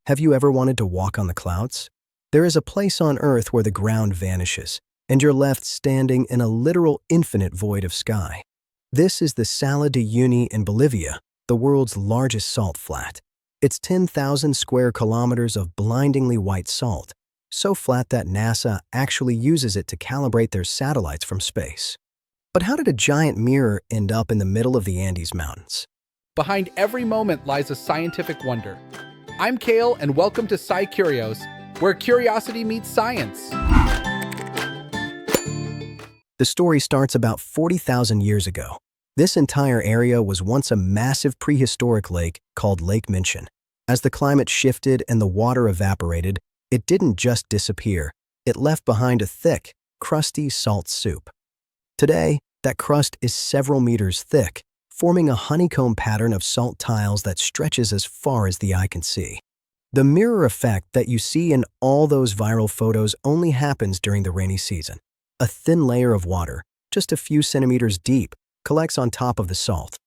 Have you ever wanted to walk on the clouds? There is a place on Earth where the ground vanishes, and you're left standing in a literal infinite void of sky. This is the Salar de Uyuni in Bolivia, the world's largest salt flat. It's 10,000 square kilometers of blindingly white salt, so flat that NASA actually uses it to calibrate their satellites from space. But how did a giant mirror end up in the middle of the Andes Mountains? Behind every moment lies a scientific wonder. I'm Kale, and welcome to SciCurios, where curiosity meets science. The story starts about 40,000 years ago. This entire area was once a massive prehistoric lake called Lake Minchin. As the climate shifted and the water evaporated, it didn't just disappear. It left behind a thick, crusty salt soup. Today, that crust is several meters thick, forming a honeycomb pattern of salt tiles that stretches as far as the eye can see. The mirror effect that you see in all those viral photos only happens during the rainy season. A thin layer of water, just a few centimeters deep, collects on top of the salt.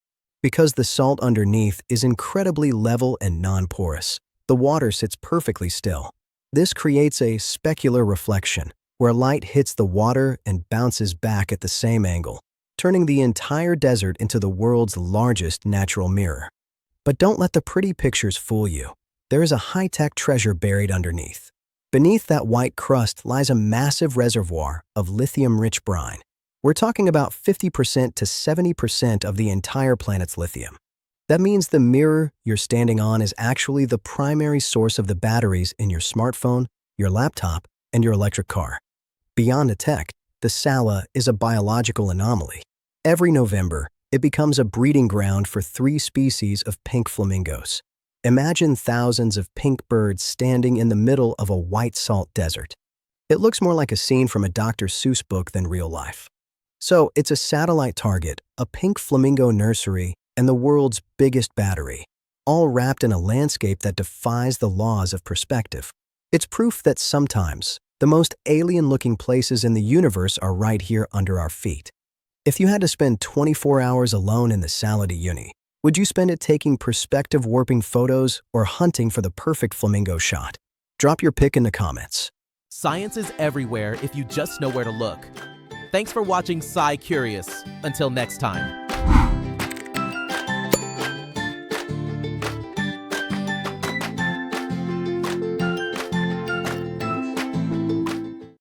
Because the salt underneath is incredibly level and non-porous, the water sits perfectly still. This creates a specular reflection, where light hits the water and bounces back at the same angle, turning the entire desert into the world's largest natural mirror. But don't let the pretty pictures fool you. There is a high-tech treasure buried underneath. Beneath that white crust lies a massive reservoir of lithium-rich brine. We're talking about 50% to 70% of the entire planet's lithium. That means the mirror you're standing on is actually the primary source of the batteries in your smartphone, your laptop, and your electric car. Beyond the tech, the Salar is a biological anomaly. Every November, it becomes a breeding ground for 3 species of pink flamingos. Imagine thousands of pink birds standing in the middle of a white salt desert. It looks more like a scene from a Dr. Seuss book than real life. So it's a satellite target, a pink flamingo nursery, and the world's biggest battery, all wrapped in a landscape that defies the laws of perspective. It's proof that sometimes the most alien-looking places in the universe are right here under our feet. If you had to spend 24 hours alone in the Salar de Uyuni, would you spend it taking perspective-warping photos or hunting for the perfect flamingo shot? Drop your pick in the comments. Science is everywhere if you just know where to look. Thanks for watching SciCurious. Until next time.